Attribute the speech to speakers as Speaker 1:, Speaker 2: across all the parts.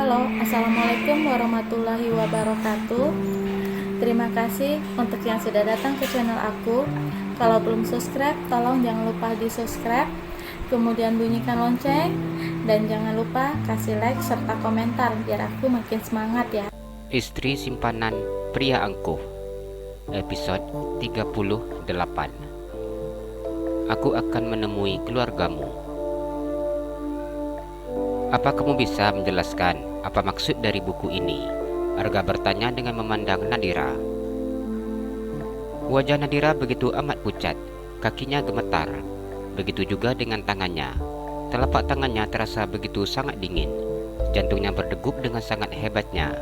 Speaker 1: Halo, Assalamualaikum warahmatullahi wabarakatuh. Terima kasih untuk yang sudah datang ke channel aku. Kalau belum subscribe, tolong jangan lupa di subscribe, kemudian bunyikan lonceng, dan jangan lupa kasih like serta komentar biar aku makin semangat ya.
Speaker 2: Istri Simpanan Pria Angkuh, episode 38. Aku akan menemui keluargamu. Apa kamu bisa menjelaskan apa maksud dari buku ini? Arga bertanya dengan memandang Nadira. Wajah Nadira begitu amat pucat, kakinya gemetar. Begitu juga dengan tangannya. Telapak tangannya terasa begitu sangat dingin. Jantungnya berdegup dengan sangat hebatnya.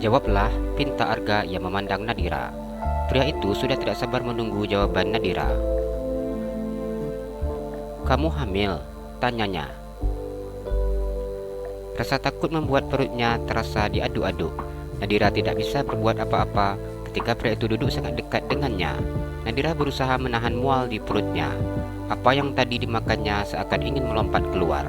Speaker 2: Jawablah, pinta Arga yang memandang Nadira. Pria itu sudah tidak sabar menunggu jawaban Nadira. Kamu hamil? Tanyanya. Rasa takut membuat perutnya terasa diaduk-aduk. Nadira tidak bisa berbuat apa-apa ketika pria itu duduk sangat dekat dengannya. Nadira berusaha menahan mual di perutnya. Apa yang tadi dimakannya seakan ingin melompat keluar.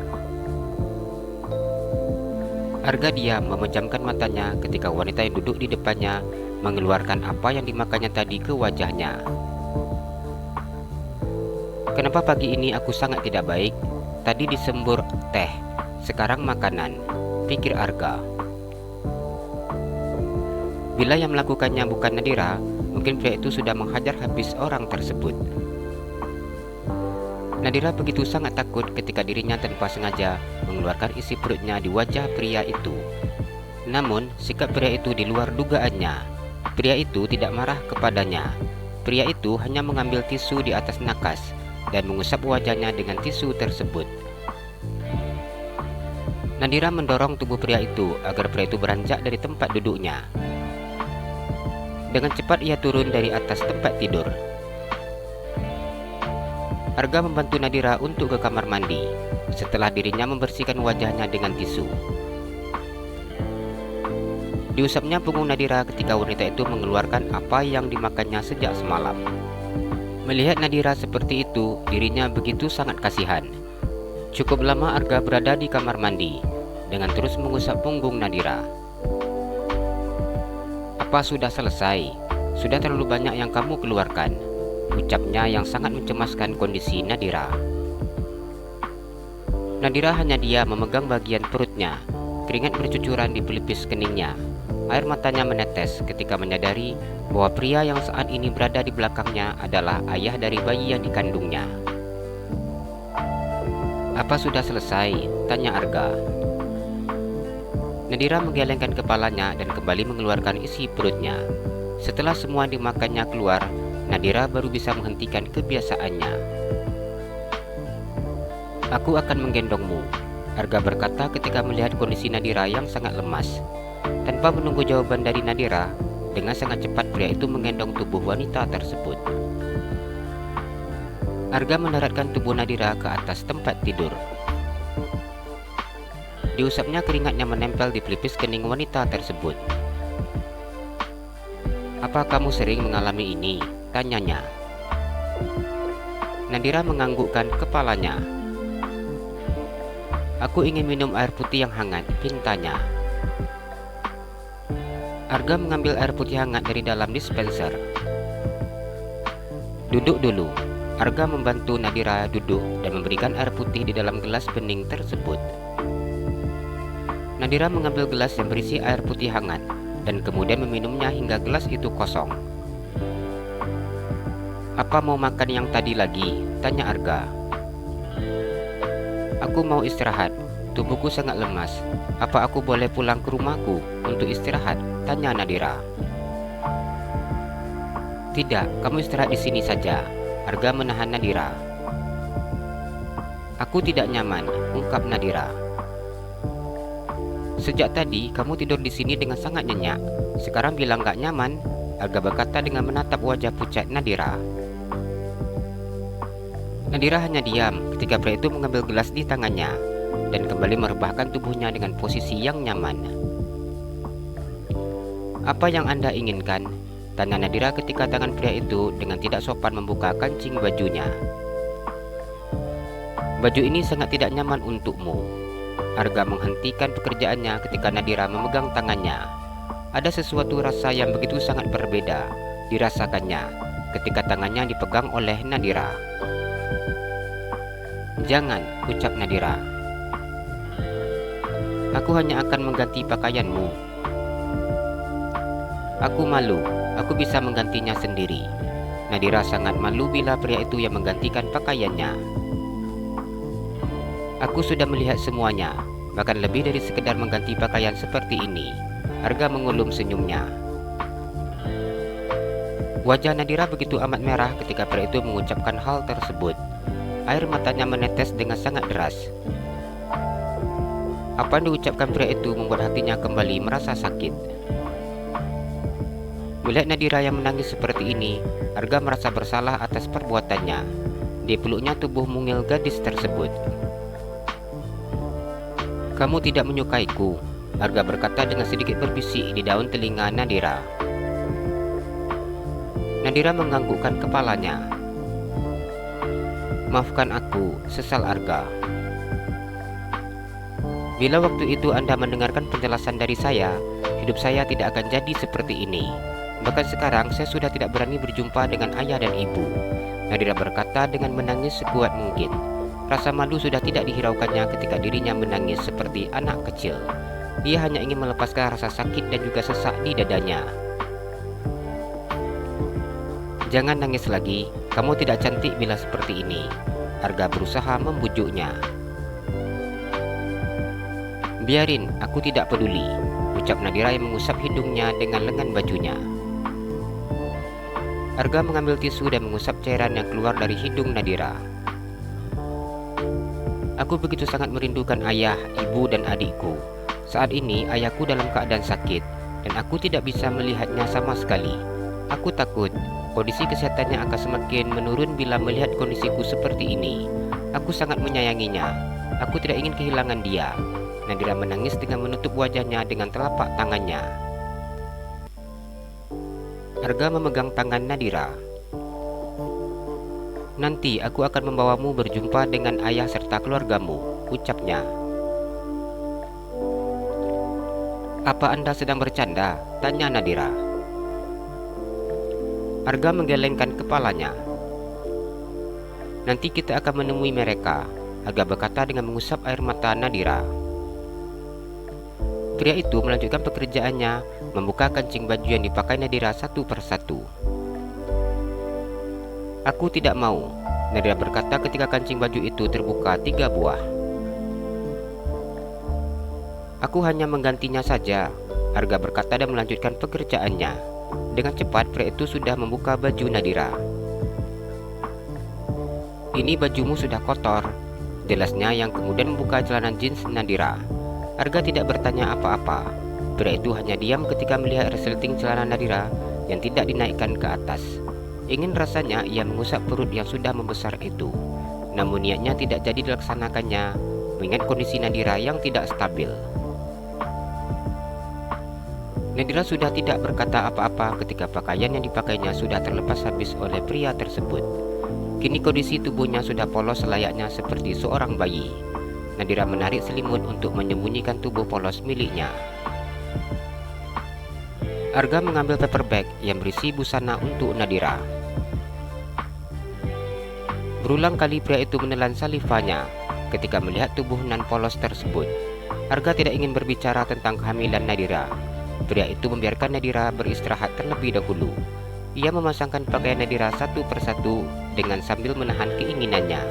Speaker 2: Arga diam memejamkan matanya ketika wanita yang duduk di depannya mengeluarkan apa yang dimakannya tadi ke wajahnya. Kenapa pagi ini aku sangat tidak baik? Tadi disembur teh, sekarang makanan, pikir Arga. Bila yang melakukannya bukan Nadira, mungkin pria itu sudah menghajar habis orang tersebut. Nadira begitu sangat takut ketika dirinya tanpa sengaja mengeluarkan isi perutnya di wajah pria itu. Namun, sikap pria itu di luar dugaannya. Pria itu tidak marah kepadanya. Pria itu hanya mengambil tisu di atas nakas dan mengusap wajahnya dengan tisu tersebut. Nadira mendorong tubuh pria itu agar pria itu beranjak dari tempat duduknya. Dengan cepat ia turun dari atas tempat tidur. Arga membantu Nadira untuk ke kamar mandi setelah dirinya membersihkan wajahnya dengan tisu. Diusapnya punggung Nadira ketika wanita itu mengeluarkan apa yang dimakannya sejak semalam. Melihat Nadira seperti itu, dirinya begitu sangat kasihan. Cukup lama Arga berada di kamar mandi dengan terus mengusap punggung Nadira. Apa sudah selesai? Sudah terlalu banyak yang kamu keluarkan, ucapnya yang sangat mencemaskan kondisi Nadira. Nadira hanya diam memegang bagian perutnya. Keringat bercucuran di pelipis keningnya. Air matanya menetes ketika menyadari bahwa pria yang saat ini berada di belakangnya adalah ayah dari bayi yang dikandungnya. Apa sudah selesai? Tanya Arga. Nadira menggelengkan kepalanya dan kembali mengeluarkan isi perutnya. Setelah semua dimakannya keluar, Nadira baru bisa menghentikan kebiasaannya. Aku akan menggendongmu, Arga berkata ketika melihat kondisi Nadira yang sangat lemas. Tanpa menunggu jawaban dari Nadira, dengan sangat cepat pria itu menggendong tubuh wanita tersebut. Arga mendaratkan tubuh Nadira ke atas tempat tidur. Diusapnya keringatnya menempel di pelipis kening wanita tersebut. Apa kamu sering mengalami ini? Tanyanya. Nadira menganggukkan kepalanya. Aku ingin minum air putih yang hangat, pintanya. Arga mengambil air putih hangat dari dalam dispenser. Duduk dulu. Arga membantu Nadira duduk dan memberikan air putih di dalam gelas bening tersebut. Nadira mengambil gelas yang berisi air putih hangat dan kemudian meminumnya hingga gelas itu kosong. Apa mau makan yang tadi lagi? Tanya Arga. Aku mau istirahat. Tubuhku sangat lemas. Apa aku boleh pulang ke rumahku untuk istirahat? Tanya Nadira. Tidak, kamu istirahat di sini saja. Arga menahan Nadira. Aku tidak nyaman, ungkap Nadira. Sejak tadi kamu tidur di sini dengan sangat nyenyak. Sekarang bilang gak nyaman, Arga berkata dengan menatap wajah pucat Nadira. Nadira hanya diam ketika pria itu mengambil gelas di tangannya dan kembali merebahkan tubuhnya dengan posisi yang nyaman. Apa yang Anda inginkan? Tanya Nadira ketika tangan pria itu dengan tidak sopan membuka kancing bajunya. Baju ini sangat tidak nyaman untukmu. Arga menghentikan pekerjaannya ketika Nadira memegang tangannya. Ada sesuatu rasa yang begitu sangat berbeda dirasakannya ketika tangannya dipegang oleh Nadira. "Jangan," ucap Nadira. "Aku hanya akan mengganti pakaianmu." "Aku malu, aku bisa menggantinya sendiri." Nadira sangat malu bila pria itu yang menggantikan pakaiannya. "Aku sudah melihat semuanya, bahkan lebih dari sekedar mengganti pakaian seperti ini." Arga mengulum senyumnya. Wajah Nadira begitu amat merah ketika pria itu mengucapkan hal tersebut. Air matanya menetes dengan sangat deras. Apa yang diucapkan pria itu membuat hatinya kembali merasa sakit. Melihat Nadira yang menangis seperti ini, Arga merasa bersalah atas perbuatannya. Dipeluknya tubuh mungil gadis tersebut. "Kamu tidak menyukaiku," Arga berkata dengan sedikit berbisik di daun telinga Nadira. Nadira menganggukkan kepalanya. "Maafkan aku," sesal Arga. "Bila waktu itu Anda mendengarkan penjelasan dari saya, hidup saya tidak akan jadi seperti ini. Bahkan sekarang saya sudah tidak berani berjumpa dengan ayah dan ibu." Nadira berkata dengan menangis sekuat mungkin. Rasa malu sudah tidak dihiraukannya ketika dirinya menangis seperti anak kecil. Dia hanya ingin melepaskan rasa sakit dan juga sesak di dadanya. "Jangan nangis lagi, kamu tidak cantik bila seperti ini." Arga berusaha membujuknya. "Biarin, aku tidak peduli," ucap Nadira yang mengusap hidungnya dengan lengan bajunya. Arga mengambil tisu dan mengusap cairan yang keluar dari hidung Nadira. "Aku begitu sangat merindukan ayah, ibu, dan adikku. Saat ini ayahku dalam keadaan sakit dan aku tidak bisa melihatnya sama sekali. Aku takut kondisi kesehatannya akan semakin menurun bila melihat kondisiku seperti ini. Aku sangat menyayanginya. Aku tidak ingin kehilangan dia." Nadira menangis dengan menutup wajahnya dengan telapak tangannya. Arga memegang tangan Nadira. "Nanti aku akan membawamu berjumpa dengan ayah serta keluargamu," ucapnya. "Apa Anda sedang bercanda?" tanya Nadira. Arga menggelengkan kepalanya. "Nanti kita akan menemui mereka," Arga berkata dengan mengusap air mata Nadira. Pria itu melanjutkan pekerjaannya, membuka kancing baju yang dipakai Nadira satu persatu. "Aku tidak mau," Nadira berkata ketika kancing baju itu terbuka 3 buah. "Aku hanya menggantinya saja," Arga berkata dan melanjutkan pekerjaannya. Dengan cepat pria itu sudah membuka baju Nadira. "Ini bajumu sudah kotor," jelasnya yang kemudian membuka celana jeans Nadira. Arga tidak bertanya apa-apa. Pria itu hanya diam ketika melihat resleting celana Nadira yang tidak dinaikkan ke atas. Ingin rasanya ia mengusap perut yang sudah membesar itu. Namun niatnya tidak jadi dilaksanakannya mengingat kondisi Nadira yang tidak stabil. Nadira sudah tidak berkata apa-apa ketika pakaian yang dipakainya sudah terlepas habis oleh pria tersebut. Kini kondisi tubuhnya sudah polos layaknya seperti seorang bayi. Nadira menarik selimut untuk menyembunyikan tubuh polos miliknya. Arga mengambil paper bag yang berisi busana untuk Nadira. Berulang kali pria itu menelan salivanya ketika melihat tubuh nan polos tersebut. Arga tidak ingin berbicara tentang kehamilan Nadira. Pria itu membiarkan Nadira beristirahat terlebih dahulu. Ia memasangkan pakaian Nadira satu persatu dengan sambil menahan keinginannya.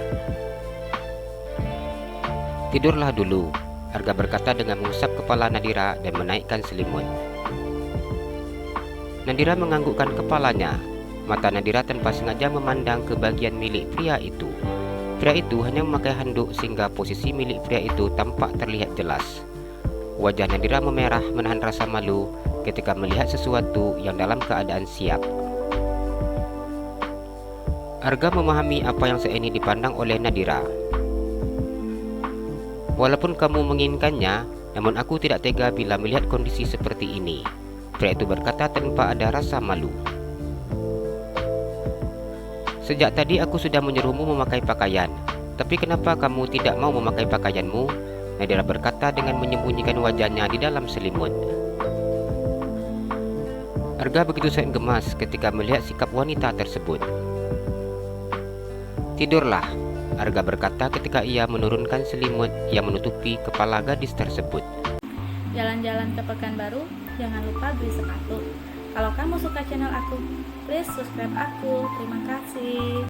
Speaker 2: "Tidurlah dulu," Arga berkata dengan mengusap kepala Nadira dan menaikkan selimut. Nadira menganggukkan kepalanya. Mata Nadira tanpa sengaja memandang ke bagian milik pria itu. Pria itu hanya memakai handuk sehingga posisi milik pria itu tampak terlihat jelas. Wajah Nadira memerah menahan rasa malu ketika melihat sesuatu yang dalam keadaan siap. Arga memahami apa yang saat ini dipandang oleh Nadira. "Walaupun kamu menginginkannya, namun aku tidak tega bila melihat kondisi seperti ini," pria itu berkata tanpa ada rasa malu. "Sejak tadi aku sudah menyuruhmu memakai pakaian, tapi kenapa kamu tidak mau memakai pakaianmu?" Nadira berkata dengan menyembunyikan wajahnya di dalam selimut. Arga begitu sangat gemas ketika melihat sikap wanita tersebut. Tidurlah, Arga berkata ketika ia menurunkan selimut yang menutupi kepala gadis tersebut.
Speaker 1: Jalan-jalan ke Pekanbaru, jangan lupa beli sepatu. Kalau kamu suka channel aku, please subscribe aku. Terima kasih.